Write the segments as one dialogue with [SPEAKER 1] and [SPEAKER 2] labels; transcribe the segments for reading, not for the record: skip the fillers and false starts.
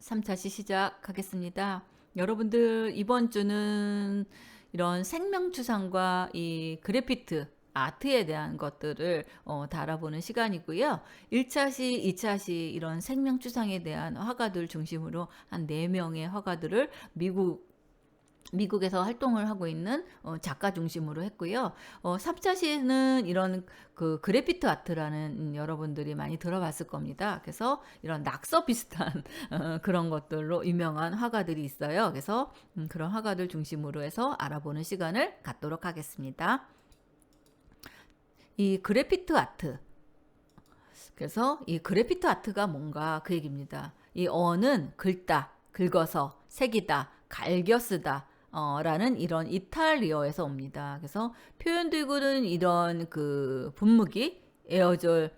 [SPEAKER 1] 3차시 시작하겠습니다. 여러분들 이번 주는 이런 생명추상과 이 그래피트 아트에 대한 것들을 다 알아보는 시간이고요. 1차시, 2차시 이런 생명추상에 대한 화가들 중심으로 한 4명의 화가들을 미국에서 활동을 하고 있는 작가 중심으로 했고요. 3차시에는 이런 그 그래피트 아트라는 여러분들이 많이 들어봤을 겁니다. 그래서 이런 낙서 비슷한 그런 것들로 유명한 화가들이 있어요. 그래서 그런 화가들 중심으로 해서 알아보는 시간을 갖도록 하겠습니다. 이 그래피트 아트. 그래서 이 그래피트 아트가 뭔가 그 얘기입니다. 이 어는 긁다, 긁어서, 새기다, 갈겨 쓰다, 라는 이런 이탈리어에서 옵니다. 그래서 표현되고는 이런 그 분무기, 에어로졸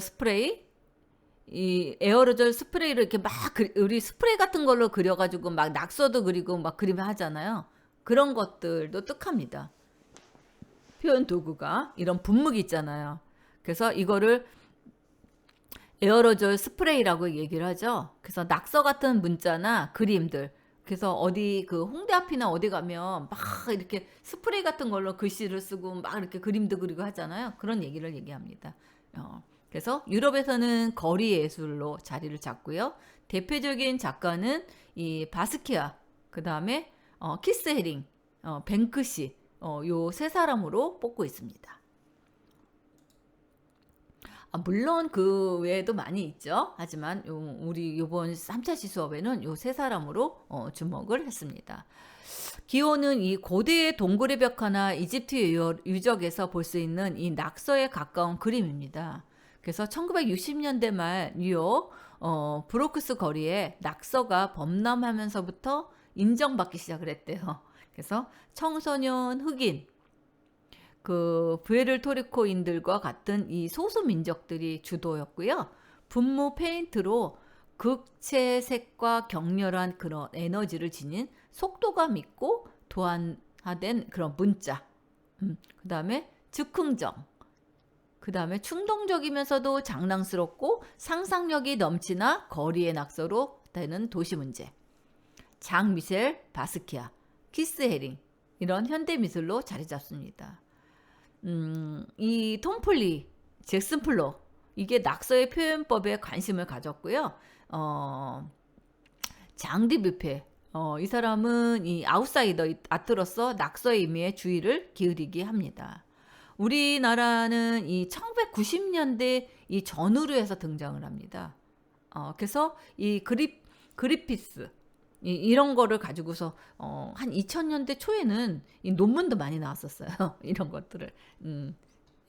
[SPEAKER 1] 스프레이, 이 에어로졸 스프레이를 이렇게 막 우리 스프레이 같은 걸로 그려가지고 막 낙서도 그리고 막 그리면 하잖아요. 그런 것들도 뜻합니다. 표현 도구가 이런 분무기 있잖아요. 그래서 이거를 에어로졸 스프레이라고 얘기를 하죠. 그래서 낙서 같은 문자나 그림들. 그래서 어디 그 홍대 앞이나 어디 가면 막 이렇게 스프레이 같은 걸로 글씨를 쓰고 막 이렇게 그림도 그리고 하잖아요. 그런 얘기를 얘기합니다. 그래서 유럽에서는 거리 예술로 자리를 잡고요. 대표적인 작가는 이 바스키아, 그 다음에 키스 헤링, 뱅크시, 요 세 사람으로 뽑고 있습니다. 물론 그 외에도 많이 있죠. 하지만 우리 이번 3차시 수업에는 요 세 사람으로 주목을 했습니다. 기호는 이 고대의 동굴의 벽화나 이집트 유적에서 볼 수 있는 이 낙서에 가까운 그림입니다. 그래서 1960년대 말 뉴욕 브로크스 거리에 낙서가 범람하면서부터 인정받기 시작을 했대요. 그래서 청소년 흑인, 그 부에르토리코인들과 같은 이 소수 민족들이 주도였고요. 분무 페인트로 극채색과 격렬한 그런 에너지를 지닌 속도감 있고 도안화된 그런 문자. 그 다음에 즉흥적. 그 다음에 충동적이면서도 장난스럽고 상상력이 넘치나 거리의 낙서로 되는 도시 문제. 장 미셸 바스키아, 키스 헤링 이런 현대 미술로 자리 잡습니다. 이 톰 폴리, 잭슨 플로 이게 낙서의 표현법에 관심을 가졌고요. 장디 뷔페 이 사람은 이 아웃사이더 아트로서 낙서의 의미에 주의를 기울이게 합니다. 우리나라는 이 1990년대 이 전후로 해서 등장을 합니다. 그래서 이 그리피스 이런 거를 가지고서 한 2000년대 초에는 이 논문도 많이 나왔었어요. 이런 것들을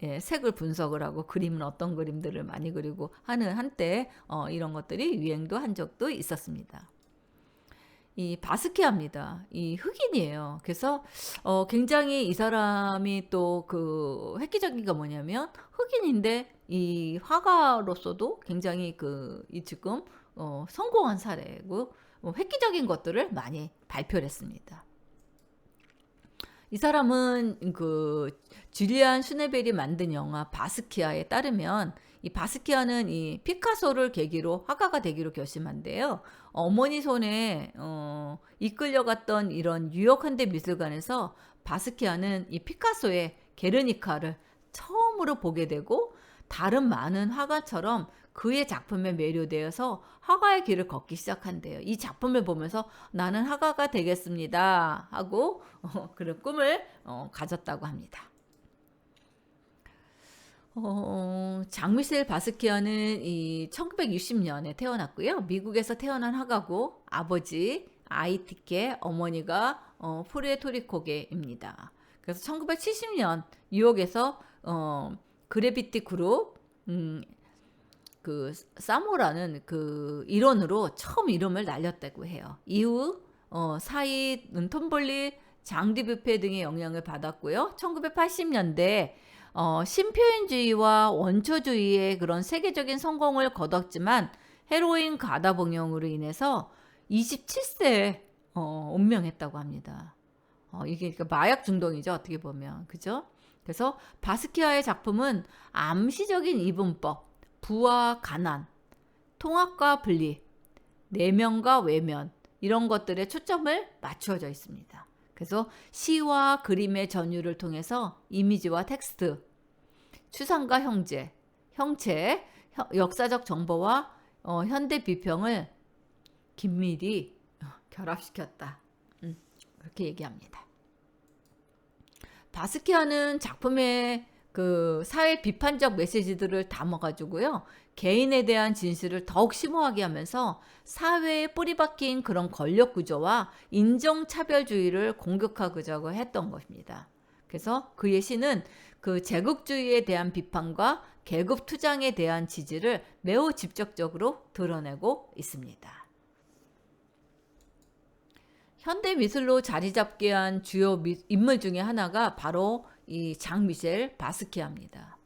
[SPEAKER 1] 예, 색을 분석을 하고 그림은 어떤 그림들을 많이 그리고 하는 한때 이런 것들이 유행도 한 적도 있었습니다. 이 바스키아입니다. 이 흑인이에요. 그래서 굉장히 이 사람이 또 그 획기적인 게 뭐냐면 흑인인데 이 화가로서도 굉장히 이 지금 성공한 사례고 획기적인 것들을 많이 발표를 했습니다. 이 사람은 그 줄리안 슈네벨이 만든 영화 바스키아에 따르면 이 바스키아는 이 피카소를 계기로 화가가 되기로 결심한대요. 어머니 손에 이끌려갔던 이런 뉴욕 현대 미술관에서 바스키아는 이 피카소의 게르니카를 처음으로 보게 되고 다른 많은 화가처럼 그의 작품에 매료되어서 화가의 길을 걷기 시작한대요. 이 작품을 보면서 나는 화가가 되겠습니다 하고 그런 꿈을 가졌다고 합니다. 장미셸 바스키아는 이 1960년에 태어났고요. 미국에서 태어난 화가고 아버지 아이티케, 어머니가 포르토리코계입니다. 그래서 1970년 뉴욕에서 그래비티 그룹 그 사모라는 그 일원으로 처음 이름을 날렸다고 해요. 이후 사이, 톰볼리, 장디 뷔페 등의 영향을 받았고요. 1980년대 신표현주의와 원초주의의 그런 세계적인 성공을 거뒀지만 헤로인 가다 복용으로 인해서 27세에 운명했다고 합니다. 이게 그러니까 마약 중독이죠. 어떻게 보면. 그죠? 그래서 바스키아의 작품은 암시적인 이분법, 부와 가난, 통합과 분리, 내면과 외면 이런 것들에 초점을 맞추어져 있습니다. 그래서 시와 그림의 전율을 통해서 이미지와 텍스트, 추상과 형체, 역사적 정보와 현대 비평을 긴밀히 결합시켰다. 그렇게 얘기합니다. 바스키아는 작품의 그 사회 비판적 메시지들을 담아가지고요. 개인에 대한 진실을 더욱 심오하게 하면서 사회에 뿌리박힌 그런 권력 구조와 인종차별주의를 공격하고자 했던 것입니다. 그래서 그의 시는 그 제국주의에 대한 비판과 계급 투쟁에 대한 지지를 매우 직접적으로 드러내고 있습니다. 현대 미술로 자리 잡게 한 주요 인물 중에 하나가 바로 이 장 미셸 바스키아입니다.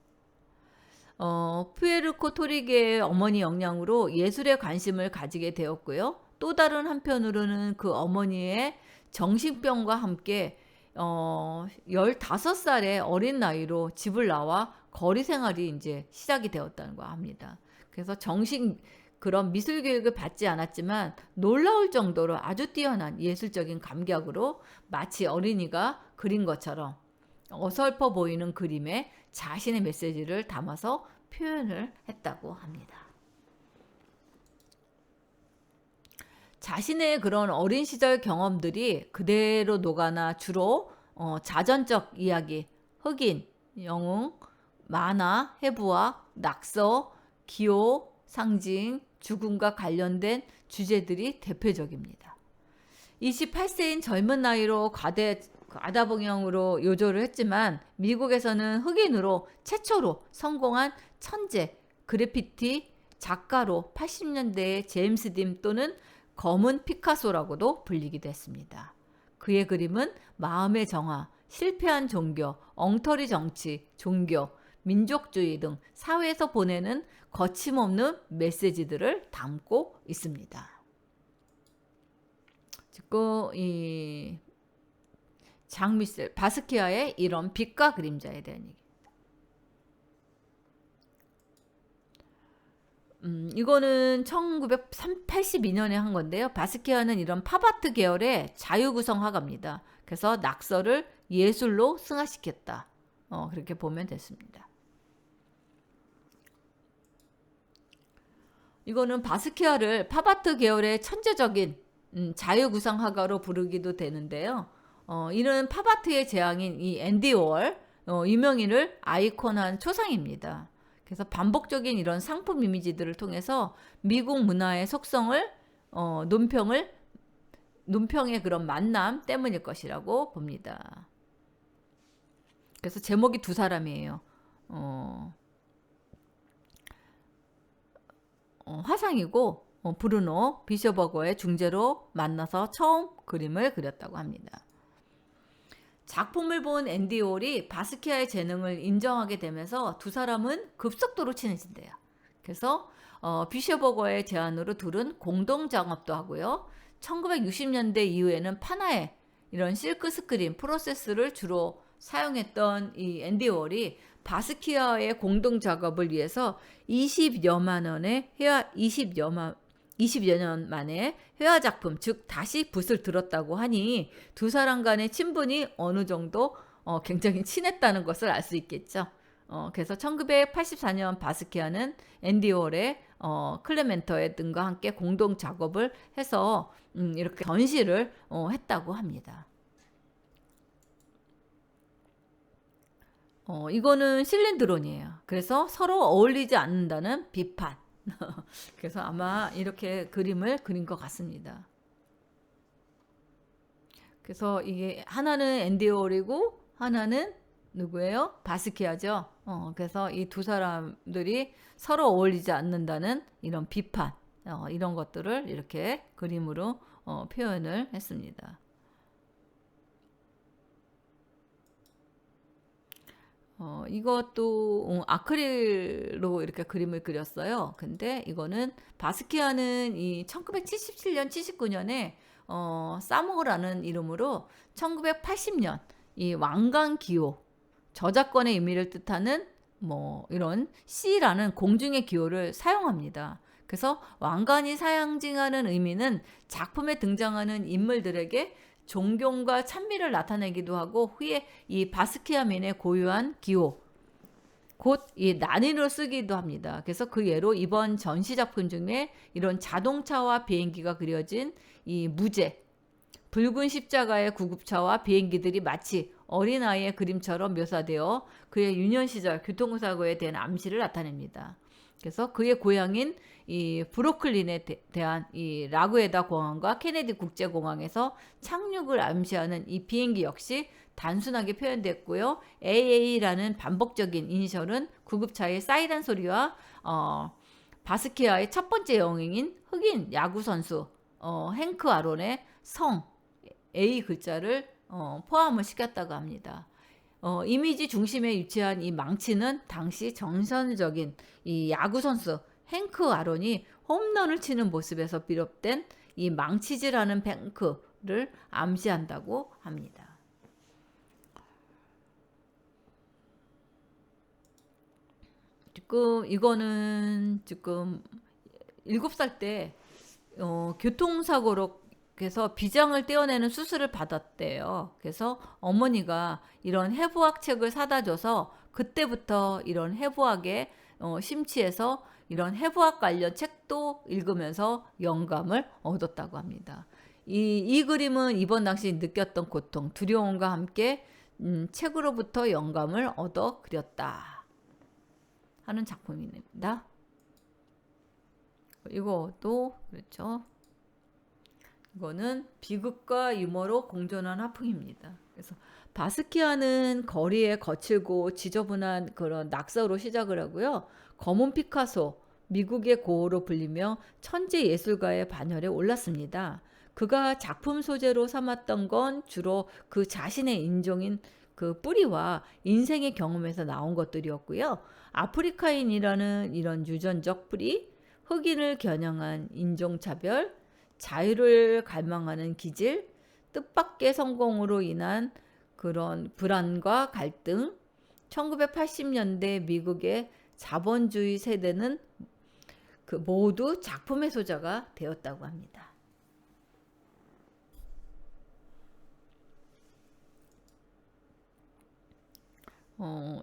[SPEAKER 1] 푸에르코 토리게의 어머니 영향으로 예술에 관심을 가지게 되었고요. 또 다른 한편으로는 그 어머니의 정신병과 함께 15살의 어린 나이로 집을 나와 거리 생활이 이제 시작이 되었다고 합니다. 그래서 그런 미술 교육을 받지 않았지만 놀라울 정도로 아주 뛰어난 예술적인 감각으로 마치 어린이가 그린 것처럼 어설퍼 보이는 그림에 자신의 메시지를 담아서 표현을 했다고 합니다. 자신의 그런 어린 시절 경험들이 그대로 녹아나 주로 자전적 이야기, 흑인, 영웅, 만화, 해부학, 낙서, 기호, 상징, 죽음과 관련된 주제들이 대표적입니다. 28세인 젊은 나이로 아다봉형으로 요조를 했지만 미국에서는 흑인으로 최초로 성공한 천재, 그래피티 작가로 80년대의 제임스 딤 또는 검은 피카소라고도 불리기도 했습니다. 그의 그림은 마음의 정화, 실패한 종교, 엉터리 정치, 종교, 민족주의 등 사회에서 보내는 거침없는 메시지들을 담고 있습니다. 즉, 이 장 미셸 바스키아의 이런 빛과 그림자에 대한 얘기. 이거는 1982년에 한 건데요. 바스키아는 이런 팝아트 계열의 자유구성 화가입니다. 그래서 낙서를 예술로 승화시켰다. 그렇게 보면 됐습니다. 이거는 바스키아를 팝아트 계열의 천재적인 자유구성 화가로 부르기도 되는데요. 이는 팝아트의 재앙인 이 앤디 워홀, 유명인을 아이콘한 초상입니다. 그래서 반복적인 이런 상품 이미지들을 통해서 미국 문화의 속성을 논평의 그런 만남 때문일 것이라고 봅니다. 그래서 제목이 두 사람이에요. 화상이고 브루노 비셔버거의 중재로 만나서 처음 그림을 그렸다고 합니다. 작품을 본 앤디 홀이 바스키아의 재능을 인정하게 되면서 두 사람은 급속도로 친해진대요. 그래서 비셔버거의 제안으로 둘은 공동 작업도 하고요. 1960년대 이후에는 판화에 이런 실크 스크린 프로세스를 주로 사용했던 이 앤디 홀이 바스키아의 공동 작업을 위해서 20여 년 만에 회화 작품, 즉 다시 붓을 들었다고 하니 두 사람 간의 친분이 어느 정도 굉장히 친했다는 것을 알 수 있겠죠. 그래서 1984년 바스키아는 앤디 홀의 클레멘터 등과 함께 공동 작업을 해서 이렇게 전시를 했다고 합니다. 이거는 실린드론이에요. 그래서 서로 어울리지 않는다는 비판. 그래서 아마 이렇게 그림을 그린 것 같습니다. 그래서 이게 하나는 앤디 홀이고 하나는 누구예요? 바스키아죠. 그래서 이 두 사람들이 서로 어울리지 않는다는 이런 비판, 이런 것들을 이렇게 그림으로 표현을 했습니다. 이것도 아크릴로 이렇게 그림을 그렸어요. 근데 이거는 바스키아는 이 1977년, 79년에 사모라는 이름으로 1980년 이 왕관 기호, 저작권의 의미를 뜻하는 뭐 이런 C라는 공중의 기호를 사용합니다. 그래서 왕관이 상징하는 의미는 작품에 등장하는 인물들에게 존경과 찬미를 나타내기도 하고, 후에 이 바스키아민의 고유한 기호, 곧 이 난이로 쓰기도 합니다. 그래서 그 예로 이번 전시 작품 중에 이런 자동차와 비행기가 그려진 이 무제, 붉은 십자가의 구급차와 비행기들이 마치 어린아이의 그림처럼 묘사되어 그의 유년 시절 교통사고에 대한 암시를 나타냅니다. 그래서 그의 고향인 이 브루클린에 대한 이 라구에다 공항과 케네디 국제공항에서 착륙을 암시하는 이 비행기 역시 단순하게 표현됐고요. AA라는 반복적인 이니셜은 구급차의 사이렌 소리와 바스키아의 첫 번째 영웅인 흑인 야구 선수 행크 아론의 성 A 글자를 포함을 시켰다고 합니다. 이미지 중심에 위치한 이 망치는 당시 정선적인 이 야구 선수 행크 아론이 홈런을 치는 모습에서 비롯된 이 망치질하는 뱅크를 암시한다고 합니다. 이거는 지금 7살 때 교통사고로 그래서 비장을 떼어내는 수술을 받았대요. 그래서 어머니가 이런 해부학 책을 사다 줘서 그때부터 이런 해부학에 심취해서 이런 해부학 관련 책도 읽으면서 영감을 얻었다고 합니다. 이 그림은 이번 당시 느꼈던 고통, 두려움과 함께 책으로부터 영감을 얻어 그렸다 하는 작품입니다. 이것도 그렇죠. 이거는 비극과 유머로 공존한 화풍입니다. 그래서 바스키아는 거리에 거칠고 지저분한 그런 낙서로 시작을 하고요. 검은 피카소, 미국의 고어로 불리며 천재 예술가의 반열에 올랐습니다. 그가 작품 소재로 삼았던 건 주로 그 자신의 인종인 그 뿌리와 인생의 경험에서 나온 것들이었고요. 아프리카인이라는 이런 유전적 뿌리, 흑인을 겨냥한 인종차별, 자유를 갈망하는 기질, 뜻밖의 성공으로 인한 그런 불안과 갈등, 1980년대 미국의 자본주의 세대는 그 모두 작품의 소재가 되었다고 합니다.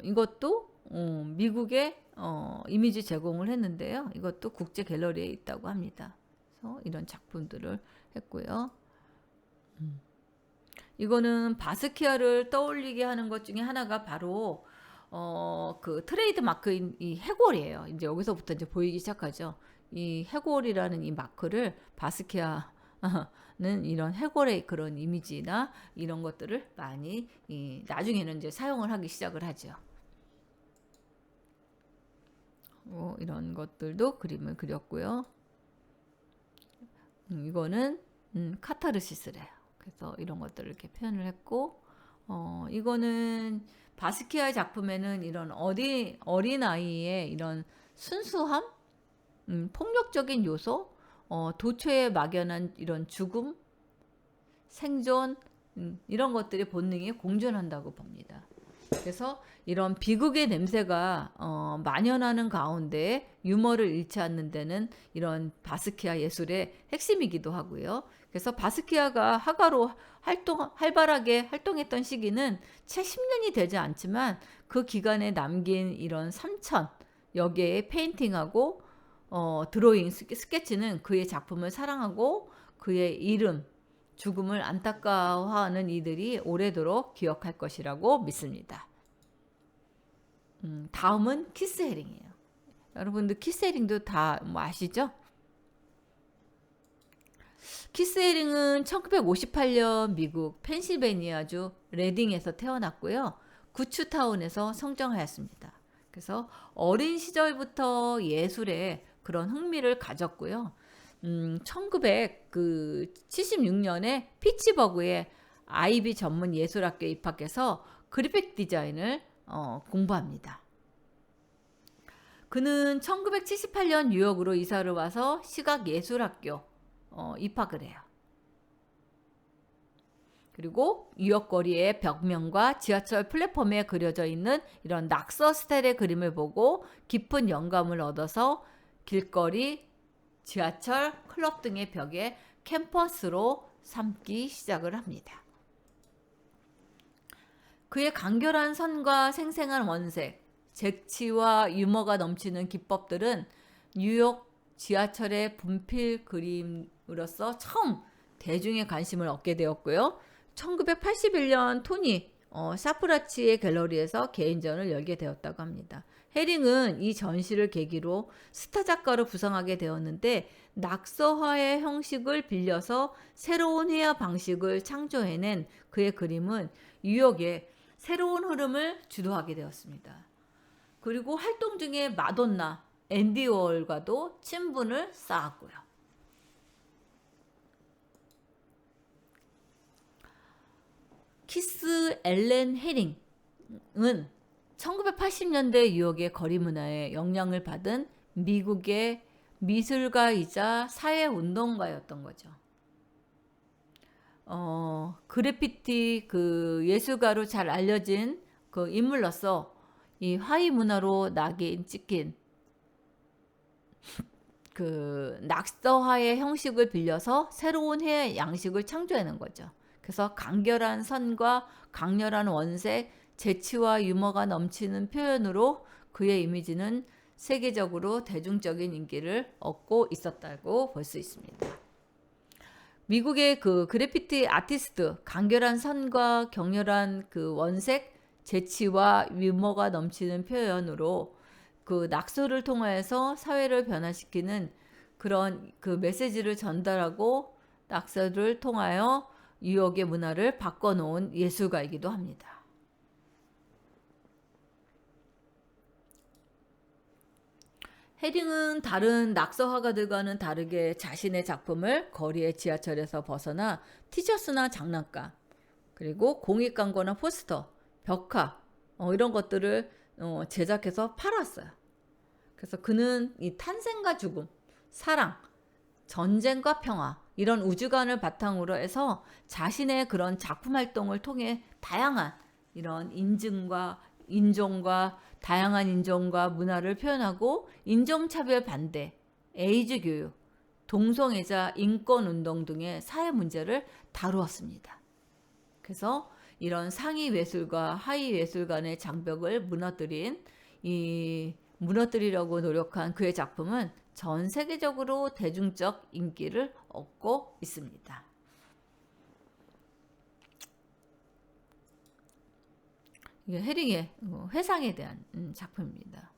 [SPEAKER 1] 이것도 미국의 이미지 제공을 했는데요. 이것도 국제 갤러리에 있다고 합니다. 그래서 이런 작품들을 했고요. 이거는 바스키아를 떠올리게 하는 것 중에 하나가 바로 그 트레이드 마크인 이 해골이에요. 이제 여기서부터 이제 보이기 시작하죠. 이 해골이라는 이 마크를 바스키아는 이런 해골의 그런 이미지나 이런 것들을 많이 나중에는 이제 사용을 하기 시작을 하죠. 이런 것들도 그림을 그렸고요. 이거는 카타르시스래요. 그래서 이런 것들을 이렇게 표현을 했고, 이거는 바스키아의 작품에는 이런 어린 아이의 이런 순수함, 폭력적인 요소, 도처에 막연한 이런 죽음, 생존, 이런 것들이 본능이 공존한다고 봅니다. 그래서 이런 비극의 냄새가 만연하는 가운데 유머를 잃지 않는 데는 이런 바스키아 예술의 핵심이기도 하고요. 그래서 바스키아가 화가로 활발하게 활동했던 시기는 채 10년이 되지 않지만 그 기간에 남긴 이런 3,000여 개의 페인팅하고 드로잉, 스케치는 그의 작품을 사랑하고 그의 이름, 죽음을 안타까워하는 이들이 오래도록 기억할 것이라고 믿습니다. 다음은 키스 헤링이에요. 여러분들 키스 헤링도 다 뭐 아시죠? 키스 헤링은 1958년 미국 펜실베니아주 레딩에서 태어났고요. 구추타운에서 성장하였습니다. 그래서 어린 시절부터 예술에 그런 흥미를 가졌고요. 1976년에 피츠버그의 아이비 전문 예술학교에 입학해서 그래픽 디자인을 공부합니다. 그는 1978년 뉴욕으로 이사를 와서 시각예술학교 입학을 해요. 그리고 뉴욕 거리의 벽면과 지하철 플랫폼에 그려져 있는 이런 낙서 스타일의 그림을 보고 깊은 영감을 얻어서 길거리 지하철, 클럽 등의 벽에 캔버스로 삼기 시작을 합니다. 그의 간결한 선과 생생한 원색, 재치와 유머가 넘치는 기법들은 뉴욕 지하철의 분필 그림으로서 처음 대중의 관심을 얻게 되었고요. 1981년 토니 사프라치의 갤러리에서 개인전을 열게 되었다고 합니다. 헤링은 이 전시를 계기로 스타 작가로 부상하게 되었는데 낙서화의 형식을 빌려서 새로운 회화 방식을 창조해낸 그의 그림은 뉴욕의 새로운 흐름을 주도하게 되었습니다. 그리고 활동 중에 마돈나, 앤디 워홀과도 친분을 쌓았고요. 키스 앨런 헤링은 1980년대 뉴욕의 거리 문화에 영향을 받은 미국의 미술가이자 사회운동가였던 거죠. 그래피티 그 예술가로 잘 알려진 그 인물로서 이 하위 문화로 낙인 찍힌 그 낙서화의 형식을 빌려서 새로운 해의 양식을 창조하는 거죠. 그래서 간결한 선과 강렬한 원색, 재치와 유머가 넘치는 표현으로 그의 이미지는 세계적으로 대중적인 인기를 얻고 있었다고 볼 수 있습니다. 미국의 그 그래피티 아티스트, 간결한 선과 격렬한 그 원색, 재치와 유머가 넘치는 표현으로 그 낙서를 통해서 사회를 변화시키는 그런 그 메시지를 전달하고 낙서를 통하여 뉴욕의 문화를 바꿔놓은 예술가이기도 합니다. 헤링은 다른 낙서 화가들과는 다르게 자신의 작품을 거리의 지하철에서 벗어나 티셔츠나 장난감, 그리고 공익 광고나 포스터, 벽화 이런 것들을 제작해서 팔았어요. 그래서 그는 이 탄생과 죽음, 사랑, 전쟁과 평화 이런 우주관을 바탕으로 해서 자신의 그런 작품 활동을 통해 다양한 이런 인종과 다양한 인종과 문화를 표현하고 인종차별 반대, 에이즈 교육, 동성애자 인권운동 등의 사회 문제를 다루었습니다. 그래서 이런 상위 예술과 하위 예술 간의 장벽을 무너뜨리려고 노력한 그의 작품은 전 세계적으로 대중적 인기를 얻고 있습니다. 이게 헤링의 회상에 대한 작품입니다.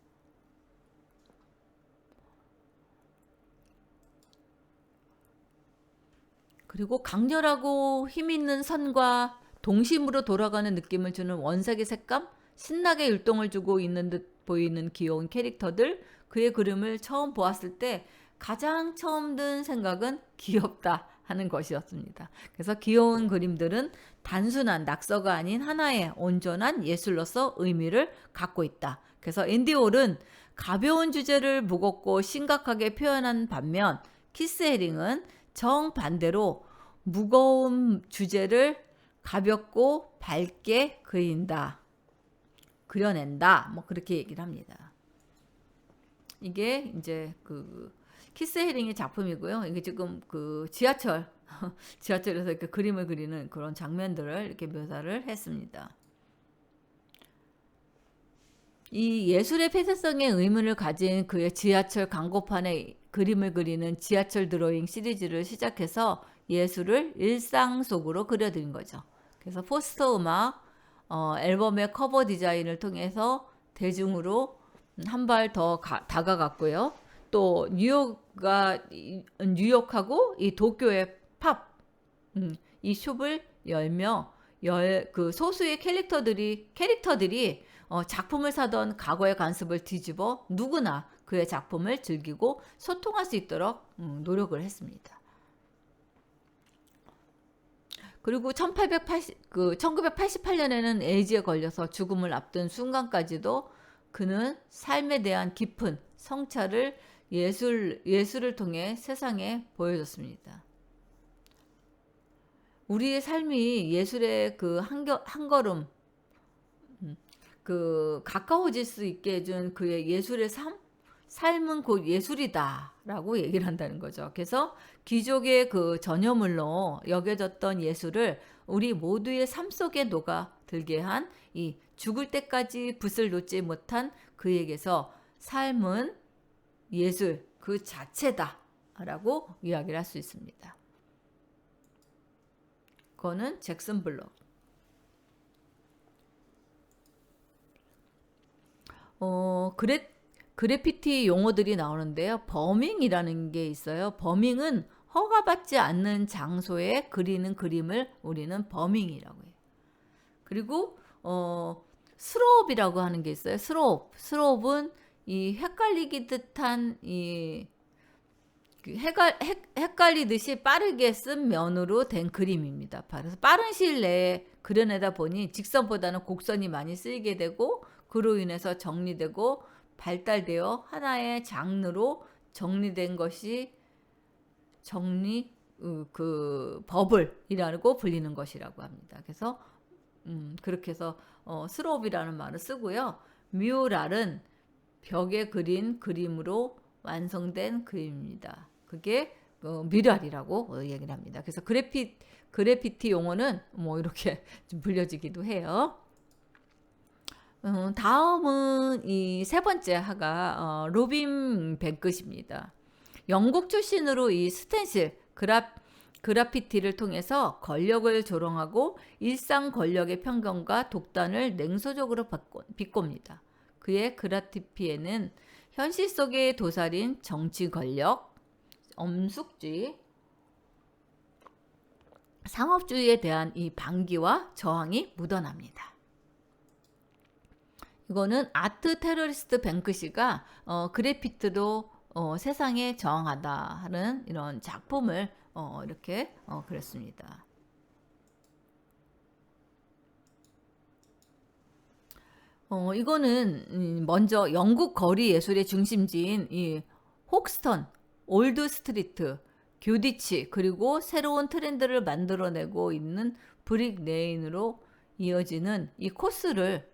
[SPEAKER 1] 그리고 강렬하고 힘있는 선과 동심으로 돌아가는 느낌을 주는 원색의 색감, 신나게 율동을 주고 있는 듯 보이는 귀여운 캐릭터들, 그의 그림을 처음 보았을 때 가장 처음 든 생각은 귀엽다 하는 것이었습니다. 그래서 귀여운 그림들은 단순한 낙서가 아닌 하나의 온전한 예술로서 의미를 갖고 있다. 그래서 앤디 홀은 가벼운 주제를 무겁고 심각하게 표현한 반면 키스 헤링은 정반대로 무거운 주제를 가볍고 밝게 그려낸다. 뭐 그렇게 얘기를 합니다. 이게 이제 그 키스 헤링의 작품이고요. 이게 지금 그 지하철에서 이렇게 그림을 그리는 그런 장면들을 이렇게 묘사를 했습니다. 이 예술의 폐쇄성에 의문을 가진 그의 지하철 광고판에 그림을 그리는 지하철 드로잉 시리즈를 시작해서 예술을 일상 속으로 그려드린 거죠. 그래서 포스터 음악, 앨범의 커버 디자인을 통해서 대중으로 한 발 더 다가갔고요. 또 뉴욕하고 이 도쿄의 팝, 이 숍을 열며 그 소수의 캐릭터들이 작품을 사던 과거의 관습을 뒤집어 누구나 그의 작품을 즐기고 소통할 수 있도록 노력을 했습니다. 그리고 1988년에는 에이즈에 걸려서 죽음을 앞둔 순간까지도 그는 삶에 대한 깊은 성찰을 예술을 통해 세상에 보여줬습니다. 우리의 삶이 예술의 그 한 걸음 그 가까워질 수 있게 해준 그의 예술의 삶, 삶은 곧 예술이다라고 얘기를 한다는 거죠. 그래서 귀족의 그 전유물로 여겨졌던 예술을 우리 모두의 삶 속에 녹아들게 한 이 죽을 때까지 붓을 놓지 못한 그에게서 삶은 예술 그 자체다라고 이야기를 할 수 있습니다. 그거는 잭슨 블록. 그래피티 용어들이 나오는데요. 버밍이라는 게 있어요. 버밍은 허가받지 않는 장소에 그리는 그림을 우리는 버밍이라고 해요. 그리고 스로업이라고 하는 게 있어요. 스로업은 이 헷갈리기 듯한 헷갈리듯이 빠르게 쓴 면으로 된 그림입니다. 그래서 빠른 시일 내에 그려내다 보니 직선보다는 곡선이 많이 쓰이게 되고 그로 인해서 정리되고 발달되어 하나의 장르로 정리된 것이 버블이라고 불리는 것이라고 합니다. 그래서 그렇게 해서 스로업이라는 말을 쓰고요. 뮤랄은 벽에 그린 그림으로 완성된 그림입니다. 그게 뮤랄이라고 얘기를 합니다. 그래서 그래피티 용어는 뭐 이렇게 좀 불려지기도 해요. 다음은 이 세 번째 하가 로빈 뱅크시입니다. 영국 출신으로 이 스텐실 그라피티를 통해서 권력을 조롱하고 일상 권력의 편견과 독단을 냉소적으로 비꼽니다. 그의 그라피티에는 현실 속의 도살인 정치 권력, 엄숙주의, 상업주의에 대한 이 반기와 저항이 묻어납니다. 이거는 아트 테러리스트 뱅크시가 그래피티로 세상에 저항하다 하는 이런 작품을 이렇게 그렸습니다. 이거는 먼저 영국 거리 예술의 중심지인 이 혹스턴, 올드 스트리트, 교디치 그리고 새로운 트렌드를 만들어내고 있는 브릭 레인으로 이어지는 이 코스를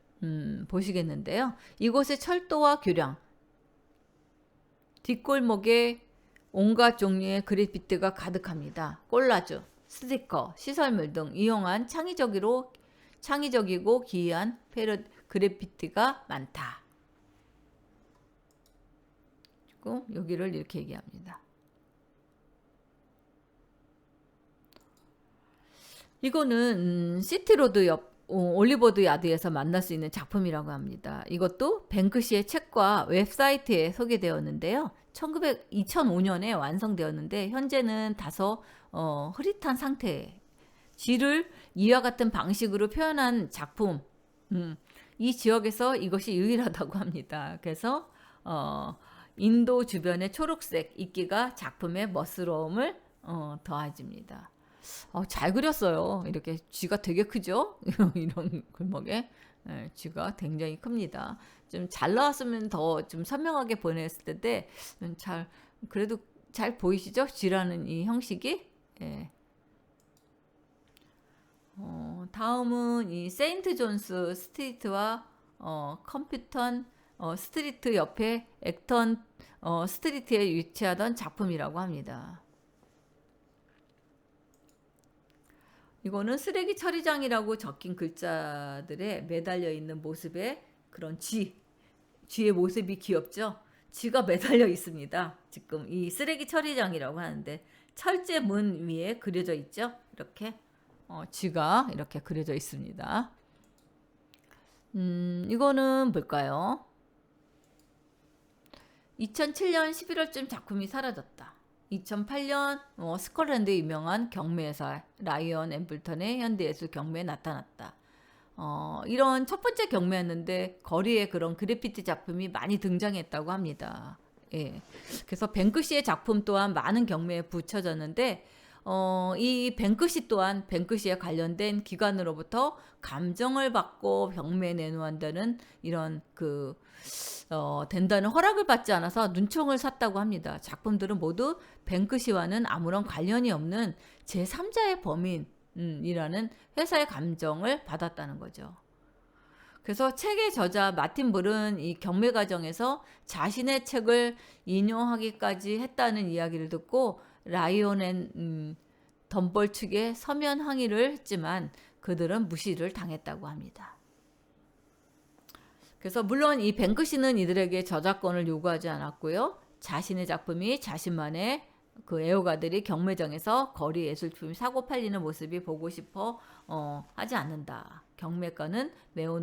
[SPEAKER 1] 보시겠는데요. 이곳의 철도와 교량, 뒷골목에 온갖 종류의 그래피티가 가득합니다. 콜라주, 스티커, 시설물 등 이용한 창의적이고 기이한 그래피티가 많다. 그리고 여기를 이렇게 얘기합니다. 이거는 시티로드 옆 올리버드 야드에서 만날 수 있는 작품이라고 합니다. 이것도 뱅크시의 책과 웹사이트에 소개되었는데요. 2005년에 완성되었는데 현재는 다소 흐릿한 상태. 쥐를 이와 같은 방식으로 표현한 작품. 이 지역에서 이것이 유일하다고 합니다. 그래서 인도 주변의 초록색 이끼가 작품의 멋스러움을 더해줍니다. 잘 그렸어요. 이렇게 쥐가 되게 크죠? 이런 골목에 쥐가 굉장히 큽니다. 좀 잘 나왔으면 더 좀 선명하게 보냈을 텐데 그래도 잘 보이시죠? 쥐라는 이 형식이. 예. 다음은 이 세인트 존스 스트리트와 컴퓨턴 스트리트 옆에 액턴 스트리트에 위치하던 작품이라고 합니다. 이거는 쓰레기 처리장이라고 적힌 글자들에 매달려 있는 모습의 그런 쥐의 모습이 귀엽죠? 쥐가 매달려 있습니다. 지금 이 쓰레기 처리장이라고 하는데 철제 문 위에 그려져 있죠? 이렇게 쥐가 이렇게 그려져 있습니다. 이거는 뭘까요? 2007년 11월쯤 작품이 사라졌다. 2008년 스코틀랜드의 유명한 경매사 라이언 앰플턴의 현대예술 경매에 나타났다. 이런 첫 번째 경매였는데 거리에 그런 그래피티 작품이 많이 등장했다고 합니다. 예. 그래서 뱅크시의 작품 또한 많은 경매에 붙여졌는데 이 뱅크시 또한 뱅크시에 관련된 기관으로부터 감정을 받고 경매에 내놓는다는 이런 된다는 허락을 받지 않아서 눈총을 샀다고 합니다. 작품들은 모두 뱅크시와는 아무런 관련이 없는 제3자의 범인이라는 회사의 감정을 받았다는 거죠. 그래서 책의 저자 마틴 불은 이 경매 과정에서 자신의 책을 인용하기까지 했다는 이야기를 듣고 라이온 앤 덤벌 측에 서면 항의를 했지만 그들은 무시를 당했다고 합니다. 그래서 물론 이 뱅크시는 이들에게 저작권을 요구하지 않았고요. 자신의 작품이 자신만의 그 애호가들이 경매장에서 거리 예술품이 사고 팔리는 모습이 보고 싶어 하지 않는다. 경매가는 매우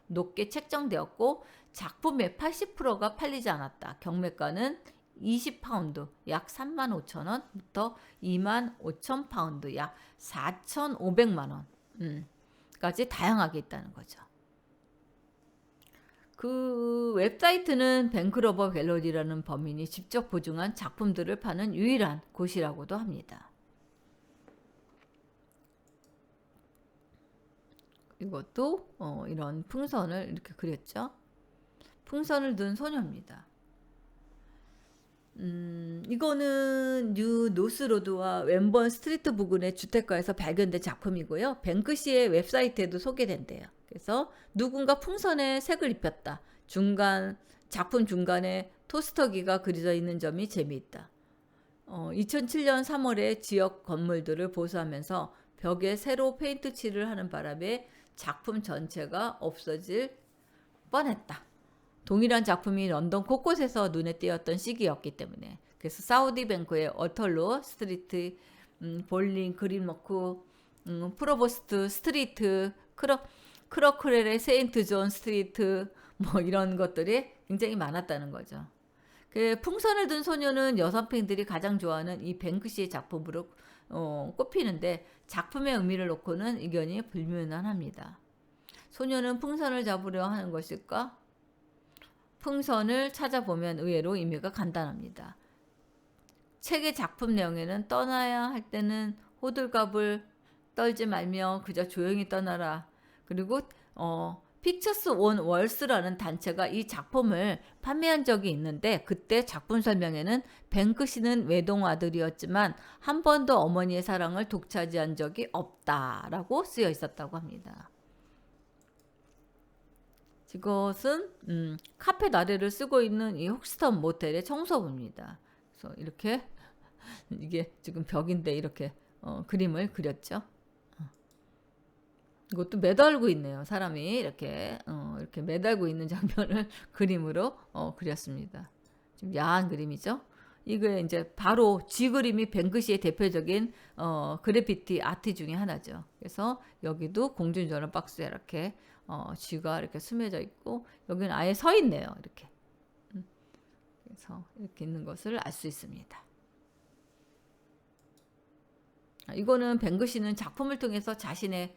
[SPEAKER 1] 높게 책정되었고 작품의 80%가 팔리지 않았다. 경매가는 20파운드 약 35,000원부터 25,000파운드 약 4,500만 원까지 다양하게 있다는 거죠. 그 웹사이트는 뱅크러버 갤러리라는 범인이 직접 보증한 작품들을 파는 유일한 곳이라고도 합니다. 이것도 이런 풍선을 이렇게 그렸죠. 풍선을 든 소녀입니다. 이거는 뉴 노스로드와 웬번 스트리트 부근의 주택가에서 발견된 작품이고요. 뱅크시의 웹사이트에도 소개된대요. 그래서 누군가 풍선에 색을 입혔다. 작품 중간에 토스터기가 그려져 있는 점이 재미있다. 2007년 3월에 지역 건물들을 보수하면서 벽에 새로 페인트 칠을 하는 바람에 작품 전체가 없어질 뻔했다. 동일한 작품이 런던 곳곳에서 눈에 띄었던 시기였기 때문에. 그래서 사우디 뱅크의 어털로 스트리트, 볼링, 그린워크, 프로보스트 스트리트, 크러크렐의 세인트 존 스트리트 뭐 이런 것들이 굉장히 많았다는 거죠. 그 풍선을 든 소녀는 여성 팬들이 가장 좋아하는 이 뱅크시의 작품으로 꼽히는데 작품의 의미를 놓고는 의견이 불문합니다. 소녀는 풍선을 잡으려 하는 것일까? 풍선을 찾아보면 의외로 의미가 간단합니다. 책의 작품 내용에는 떠나야 할 때는 호들갑을 떨지 말며 그저 조용히 떠나라. 그리고 픽처스 온 월스라는 단체가 이 작품을 판매한 적이 있는데 그때 작품 설명에는 뱅크시는 외동 아들이었지만 한 번도 어머니의 사랑을 독차지한 적이 없다라고 쓰여 있었다고 합니다. 이것은 카펫 아래를 쓰고 있는 이 혹스턴 모텔의 청소부입니다. 그래서 이렇게 이게 지금 벽인데 이렇게 그림을 그렸죠. 이것도 매달고 있네요. 사람이 이렇게 매달고 있는 장면을 그림으로 그렸습니다. 좀 야한 그림이죠. 이게 이제 바로 쥐 그림이 뱅크시의 대표적인 그래피티 아트 중에 하나죠. 그래서 여기도 공중전화 박스에 이렇게 쥐가 이렇게 스며져 있고 여기는 아예 서 있네요. 이렇게. 그래서 이렇게 있는 것을 알 수 있습니다. 이거는 뱅크시는 작품을 통해서 자신의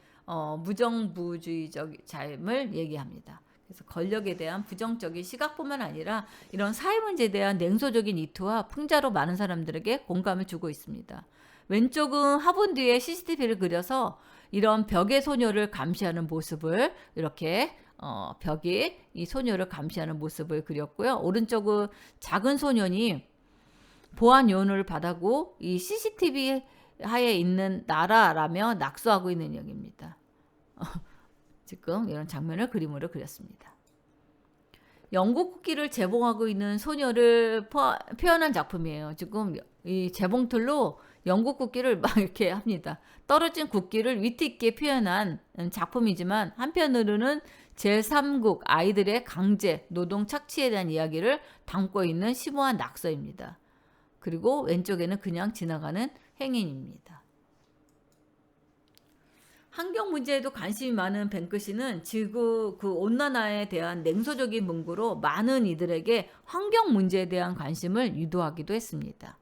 [SPEAKER 1] 무정부주의적 삶을 얘기합니다. 그래서 권력에 대한 부정적인 시각뿐만 아니라 이런 사회 문제에 대한 냉소적인 이투와 풍자로 많은 사람들에게 공감을 주고 있습니다. 왼쪽은 화분 뒤에 CCTV를 그려서 이런 벽의 소녀를 감시하는 모습을 이렇게 벽이 이 소녀를 감시하는 모습을 그렸고요. 오른쪽은 작은 소년이 보안 요원을 받아고 이 CCTV 하에 있는 나라라며 낙서하고 있는 역입니다. 지금 이런 장면을 그림으로 그렸습니다. 영국 국기를 재봉하고 있는 소녀를 표현한 작품이에요. 지금 이 재봉틀로 영국 국기를 막 이렇게 합니다. 떨어진 국기를 위트 있게 표현한 작품이지만 한편으로는 제3국 아이들의 강제 노동 착취에 대한 이야기를 담고 있는 심오한 낙서입니다. 그리고 왼쪽에는 그냥 지나가는 행인입니다. 환경 문제에도 관심이 많은 뱅크시는 지구 그 온난화에 대한 냉소적인 문구로 많은 이들에게 환경 문제에 대한 관심을 유도하기도 했습니다.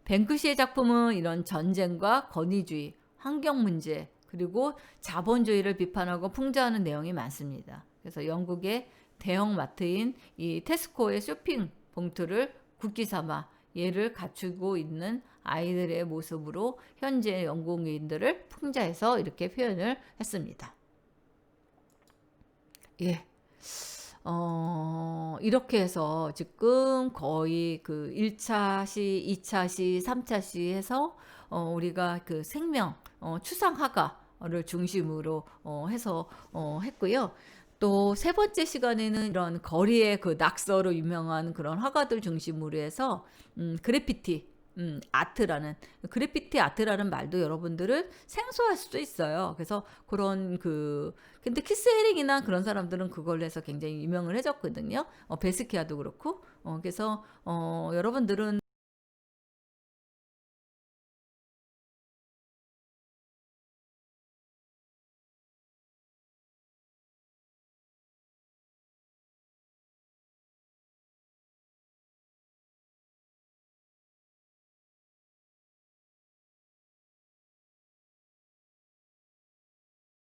[SPEAKER 1] 뱅크시의 작품은 이런 전쟁과 권위주의, 환경 문제, 그리고 자본주의를 비판하고 풍자하는 내용이 많습니다. 그래서 영국의 대형 마트인 이 테스코의 쇼핑 봉투를 국기 삼아 예를 갖추고 있는 아이들의 모습으로 현재 영국인들을 풍자해서 이렇게 표현을 했습니다. 예. 이렇게 해서 지금 거의 그 1차 시, 2차 시, 3차 시 해서 우리가 그 생명, 추상화가 거를 중심으로 해서 했고요. 또 세 번째 시간에는 이런 거리의 그 낙서로 유명한 그런 화가들 중심으로 해서 그래피티 아트라는 그래피티 아트라는 말도 여러분들은 생소할 수도 있어요. 그래서 그런 근데 키스 헤링이나 그런 사람들은 그걸로 해서 굉장히 유명을 해졌거든요. 베스키아도 그렇고. 그래서 여러분들은